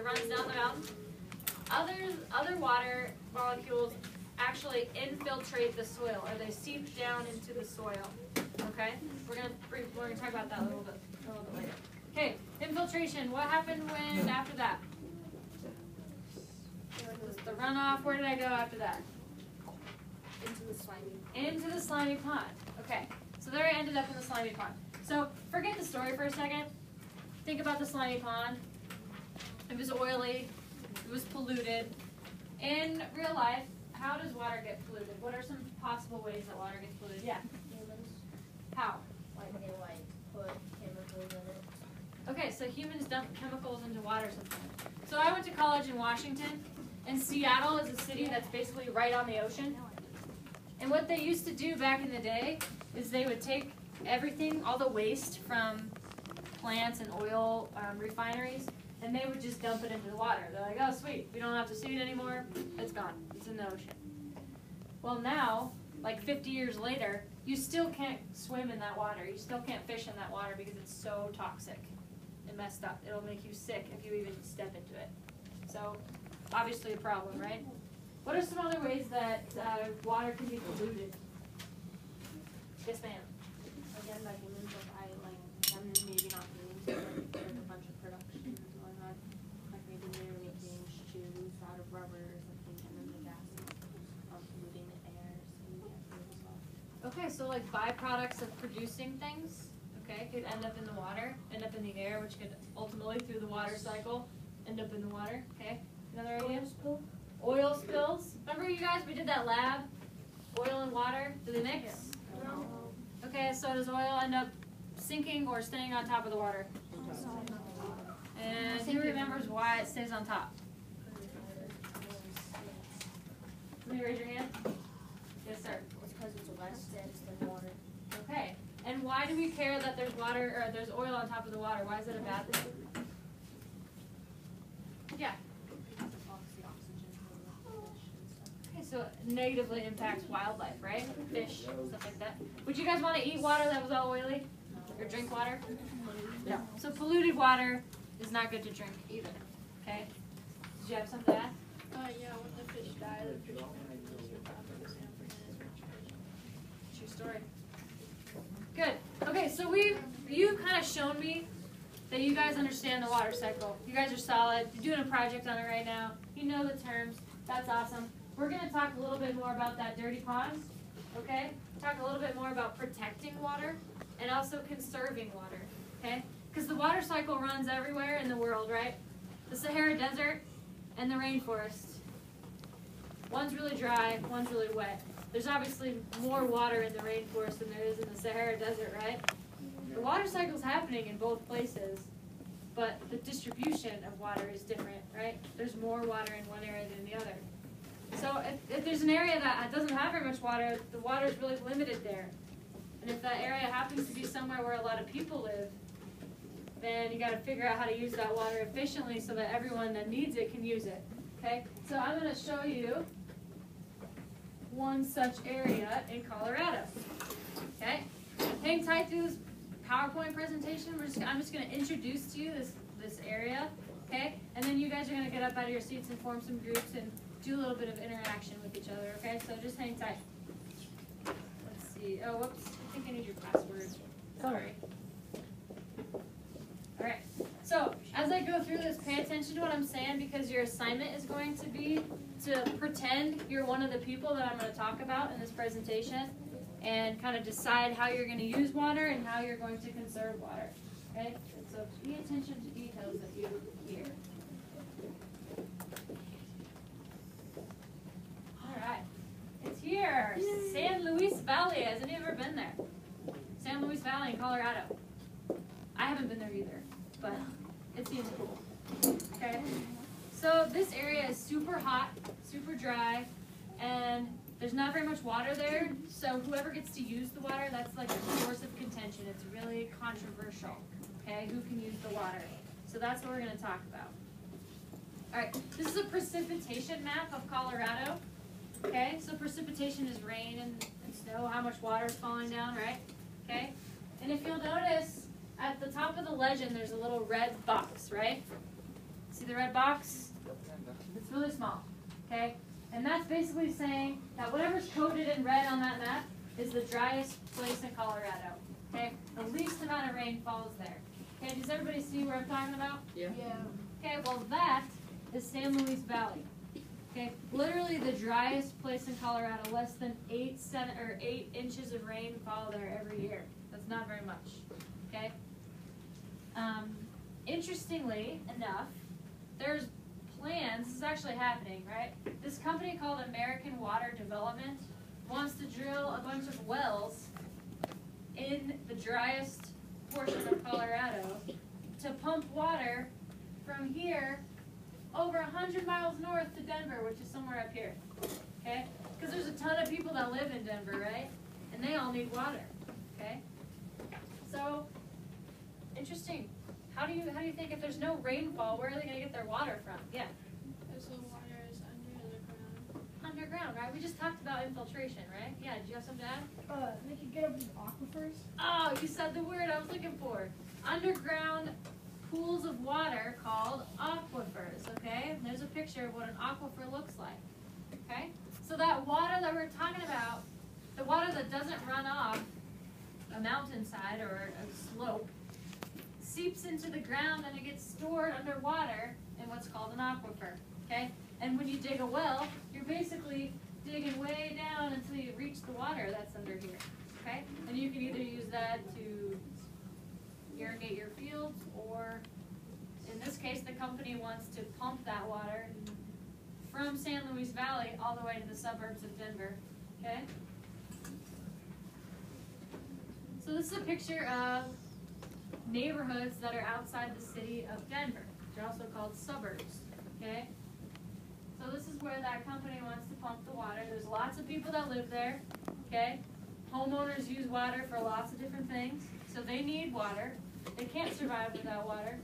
that runs down the mountain. Other water molecules actually infiltrate the soil, or they seep down into the soil. Okay, we're gonna talk about that a little bit later. Okay, infiltration. What happened when after that? The runoff. Where did I go after that? Into the slimy pond. Okay, so there I ended up in the slimy pond. So forget the story for a second. Think about the slimy pond. It was oily. It was polluted. In real life, how does water get polluted? What are some possible ways that water gets polluted? Yeah. Humans. How? Like they put chemicals in it. Okay, so humans dump chemicals into water sometimes. So I went to college in Washington, and Seattle is a city that's basically right on the ocean. And what they used to do back in the day is they would take everything, all the waste from plants and oil refineries, and they would just dump it into the water. They're like, oh, sweet, we don't have to see it anymore. It's gone. It's in the ocean. Well, now, like 50 years later, you still can't swim in that water. You still can't fish in that water because it's so toxic and messed up. It'll make you sick if you even step into it. So, obviously a problem, right? What are some other ways that water can be polluted? Yes, ma'am. Again, by humans, maybe not humans, but there's a bunch of production going on. Like maybe they're making shoes out of rubber or something, and then the gases polluting the air, so you can't breathe as well. Okay, so like byproducts of producing things, okay, could end up in the water, end up in the air, which could ultimately, through the water cycle, end up in the water, okay? Another idea? Oil spills. Remember you guys, we did that lab? Oil and water, do they mix? No. Okay, so does oil end up sinking or staying on top of the water? And who remembers why it stays on top? Let me raise your hand. Yes, sir. It's because it's less dense than water. Okay. And why do we care that there's water or there's oil on top of the water? Why is it a bad thing? Yeah. Because it blocks the oxygen from the fish and stuff. Okay, so it negatively impacts wildlife, right? Fish, stuff like that. Would you guys want to eat water that was all oily? Or drink water? No. So polluted water is not good to drink either. Okay? Did you have something to add? Yeah, when the fish die, the fishermen survive True story. Good. Okay, so you kind of shown me that you guys understand the water cycle. You guys are solid. You're doing a project on it right now. You know the terms. That's awesome. We're going to talk a little bit more about that dirty pond. Okay? Talk a little bit more about protecting water and also conserving water. Okay? Because the water cycle runs everywhere in the world, right? The Sahara Desert and the rainforest. One's really dry, one's really wet. There's obviously more water in the rainforest than there is in the Sahara Desert, right? The water cycle's happening in both places, but the distribution of water is different, right? There's more water in one area than the other. So if there's an area that doesn't have very much water, the water is really limited there. And if that area happens to be somewhere where a lot of people live, then you got to figure out how to use that water efficiently so that everyone that needs it can use it. Okay? So I'm going to show you one such area in Colorado. Okay? Hang tight through this PowerPoint presentation. I'm just going to introduce to you this area. Okay? And then you guys are going to get up out of your seats and form some groups and do a little bit of interaction with each other. Okay? So just hang tight. Let's see. Oh, whoops. I think I need your password. Sorry. All right. So as I go through this, pay attention to what I'm saying because your assignment is going to be to pretend you're one of the people that I'm going to talk about in this presentation and kind of decide how you're going to use water and how you're going to conserve water. Okay? So pay attention to details that you hear. All right. It's here. San Luis Valley. Has anyone ever been there? San Luis Valley in Colorado. I haven't been there either, but it seems cool. Okay, so this area is super hot, super dry, and there's not very much water there, so whoever gets to use the water, that's like a source of contention. It's really controversial, okay, who can use the water. So that's what we're going to talk about. All right, this is a precipitation map of Colorado. Okay, so precipitation is rain and snow, how much water is falling down, right? Okay, and if you'll notice, at the top of the legend, there's a little red box, right? See the red box? It's really small, okay? And that's basically saying that whatever's coded in red on that map is the driest place in Colorado, okay? The least amount of rainfall is there. Okay, does everybody see what I'm talking about? Yeah. Okay, well that is San Luis Valley. Okay, literally the driest place in Colorado, less than 8 inches of rain fall there every year. That's not very much. Okay. Interestingly enough, there's plans. This is actually happening, right? This company called American Water Development wants to drill a bunch of wells in the driest portion of Colorado to pump water from here over 100 miles north to Denver, which is somewhere up here, okay? Because there's a ton of people that live in Denver, right? And they all need water, okay? So, interesting. How do you think if there's no rainfall, where are they going to get their water from? Yeah. Because the water is under the ground. Underground, right? We just talked about infiltration, right? Yeah, did you have something to add? They could get up these aquifers. Oh, you said the word I was looking for. Underground pools of water called aquifers, okay? And there's a picture of what an aquifer looks like, okay? So that water that we're talking about, the water that doesn't run off a mountainside or a slope, seeps into the ground and it gets stored underwater in what's called an aquifer, okay? And when you dig a well, you're basically digging way down until you reach the water that's under here, okay? And you can either use that to irrigate your fields, or in this case, the company wants to pump that water from San Luis Valley all the way to the suburbs of Denver, okay? So this is a picture of neighborhoods that are outside the city of Denver. They're also called suburbs, okay? So this is where that company wants to pump the water. There's lots of people that live there, okay? Homeowners use water for lots of different things, so they need water. They can't survive without water,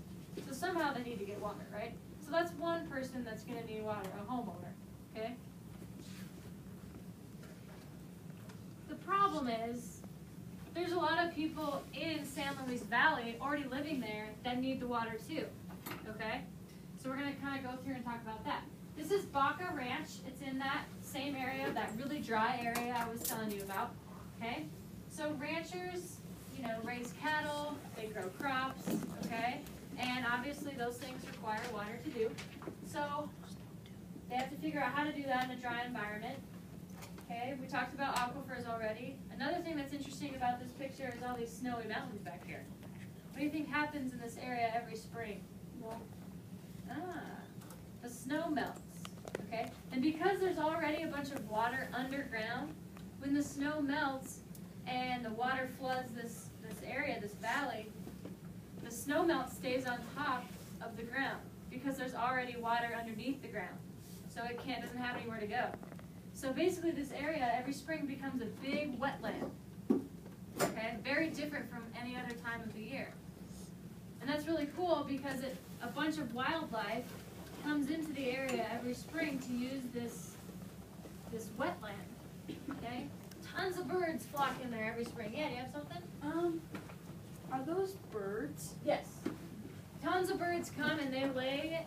so somehow they need to get water, right? So that's one person that's going to need water, a homeowner, okay? The problem is there's a lot of people in San Luis Valley already living there that need the water too, okay? So we're going to kind of go through and talk about that. This is Baca Ranch. It's in that same area, that really dry area I was telling you about, okay? So ranchers, you know, raise cattle, they grow crops, okay? And obviously those things require water to do. So they have to figure out how to do that in a dry environment. Okay, we talked about aquifers already. Another thing that's interesting about this picture is all these snowy mountains back here. What do you think happens in this area every spring? The snow melts, okay? And because there's already a bunch of water underground, when the snow melts and the water floods this area, this valley, the snow melt stays on top of the ground because there's already water underneath the ground. So it doesn't have anywhere to go. So basically this area every spring becomes a big wetland, okay? Very different from any other time of the year. And that's really cool because a bunch of wildlife comes into the area every spring to use this wetland, okay? Tons of birds flock in there every spring. Yeah, do you have something? Are those birds? Yes. Tons of birds come and they lay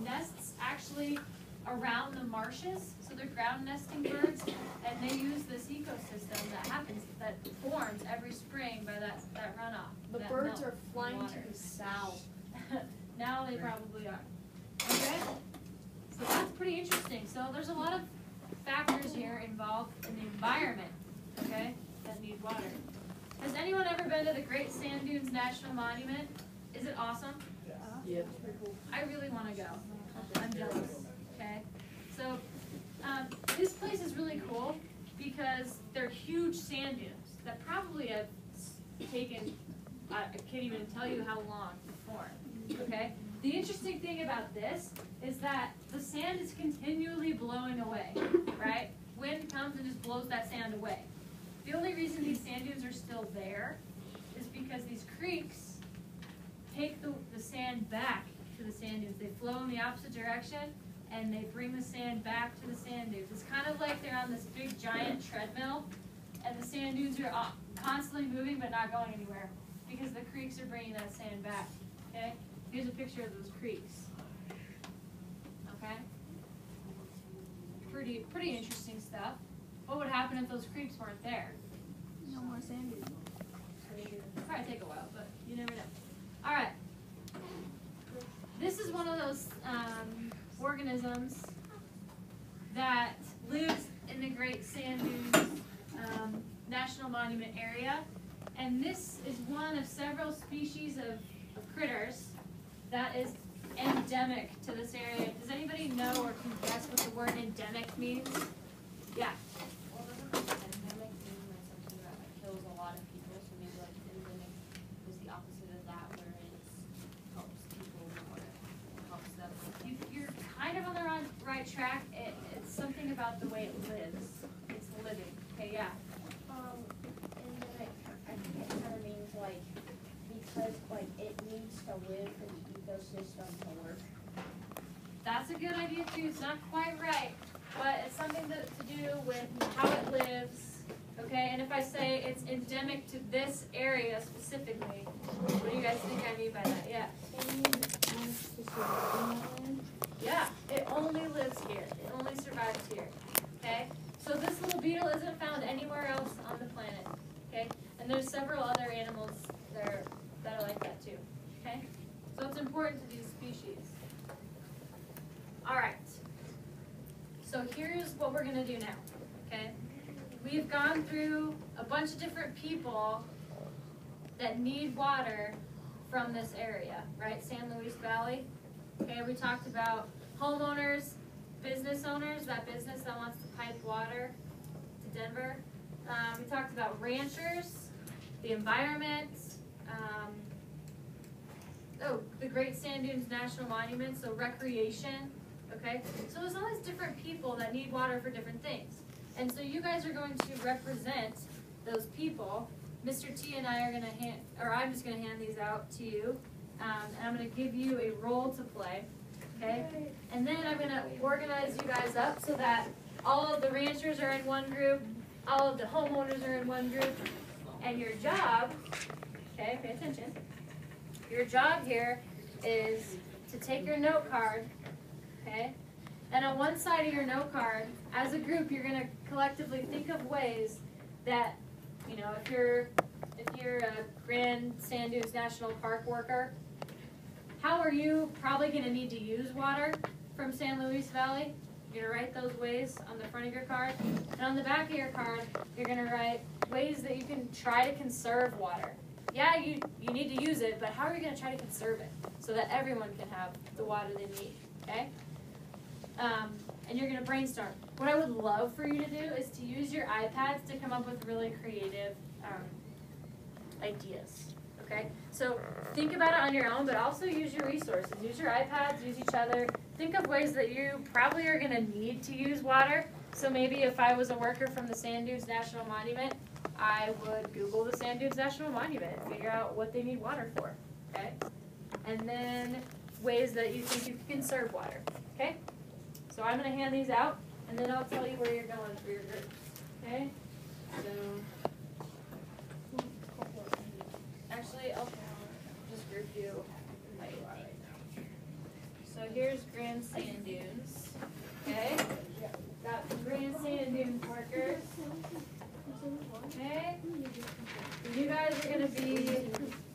nests actually around the marshes. So they're ground nesting birds, and they use this ecosystem that forms every spring by that runoff. The that birds melt are flying water. to the south. Now they probably are. Okay? So that's pretty interesting. So there's a lot of factors here involved in the environment, okay, that need water. Has anyone ever been to the Great Sand Dunes National Monument? Is it awesome? Yeah. I really want to go. I'm jealous. Okay? So this place is really cool because they're huge sand dunes that probably have taken, I can't even tell you how long to form. Okay? The interesting thing about this is that the sand is continually blowing away, right? Wind comes and just blows that sand away. The only reason these sand dunes are still there is because these creeks take the sand back to the sand dunes. They flow in the opposite direction, and they bring the sand back to the sand dunes. It's kind of like they're on this big giant treadmill, and the sand dunes are constantly moving but not going anywhere because the creeks are bringing that sand back. Okay? Here's a picture of those creeks. pretty interesting stuff. What would happen if those creeks weren't there? No more sand dunes. Probably take a while, but you never know. All right. This is one of those organisms that lives in the Great Sand Dunes National Monument area. And this is one of several species of critters that is endemic to this area. Does anybody know or can guess what the word endemic means? Yeah. Well, doesn't endemic mean like something that like kills a lot of people? So maybe like endemic is the opposite of that, where it helps people more, it helps them. You're kind of on the right track. It's something about the way it lives. It's living. Okay, yeah. Endemic, I think it kind of means like, because like it needs to live for the ecosystem to work. That's a good idea too. It's not quite right, but it's something to do with how it lives. Okay, and if I say it's endemic to this area specifically, what do you guys think I mean by that? Yeah. Yeah, it only lives here. It only survives here. Okay? So this little beetle isn't found anywhere else on the planet. Okay? And there's several other animals that are like that too. Okay? So it's important to these species. Alright. So here's what we're gonna do now. Okay? We've gone through a bunch of different people that need water from this area, right? San Luis Valley. Okay, we talked about homeowners, business owners, that business that wants to pipe water to Denver. We talked about ranchers, the environment, the Great Sand Dunes National Monument, so recreation, okay? So there's all these different people that need water for different things. And so you guys are going to represent those people. Mr. T and I are gonna I'm just gonna hand these out to you. And I'm gonna give you a role to play, okay? And then I'm gonna organize you guys up so that all of the ranchers are in one group, all of the homeowners are in one group, and your job, okay, pay attention. Your job here is to take your note card, okay? And on one side of your note card, as a group, you're gonna collectively think of ways that, you know, if you're a Grand Sand Dunes National Park worker, how are you probably gonna need to use water from San Luis Valley? You're gonna write those ways on the front of your card. And on the back of your card, you're gonna write ways that you can try to conserve water. Yeah, you need to use it, but how are you gonna try to conserve it so that everyone can have the water they need, okay? And you're gonna brainstorm. What I would love for you to do is to use your iPads to come up with really creative ideas, okay? So think about it on your own, but also use your resources. Use your iPads, use each other. Think of ways that you probably are gonna need to use water. So maybe if I was a worker from the Sand Dunes National Monument, I would Google the Sand Dunes National Monument and figure out what they need water for, okay? And then ways that you think you can conserve water, okay? So I'm gonna hand these out, and then I'll tell you where you're going for your group, okay? So, actually, I'll just group you how you are right now. So here's Grand Sand Dunes, okay? Got the Grand Sand Dunes workers, okay? You guys are gonna be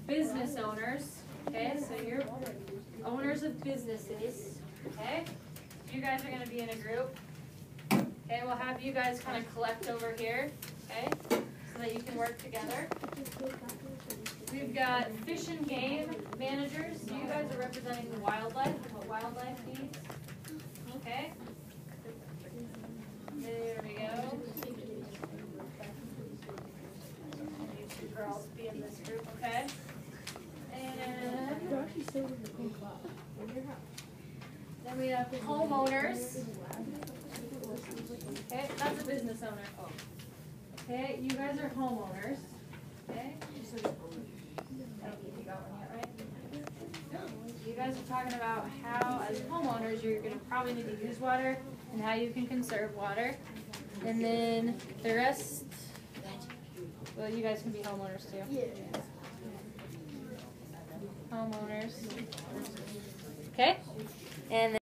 business owners, okay? So you're owners of businesses, okay? You guys are going to be in a group. Okay, we'll have you guys kind of collect over here, okay, so that you can work together. We've got fish and game managers. You guys are representing the wildlife and what wildlife needs. Okay. There we go. You two girls be in this group, okay? And then we have homeowners. Okay, that's a business owner. Okay, you guys are homeowners. Okay. I don't think you got one yet, right? You guys are talking about how, as homeowners, you're going to probably need to use water and how you can conserve water. And then the rest, well, you guys can be homeowners too. Yeah. Homeowners. Okay. And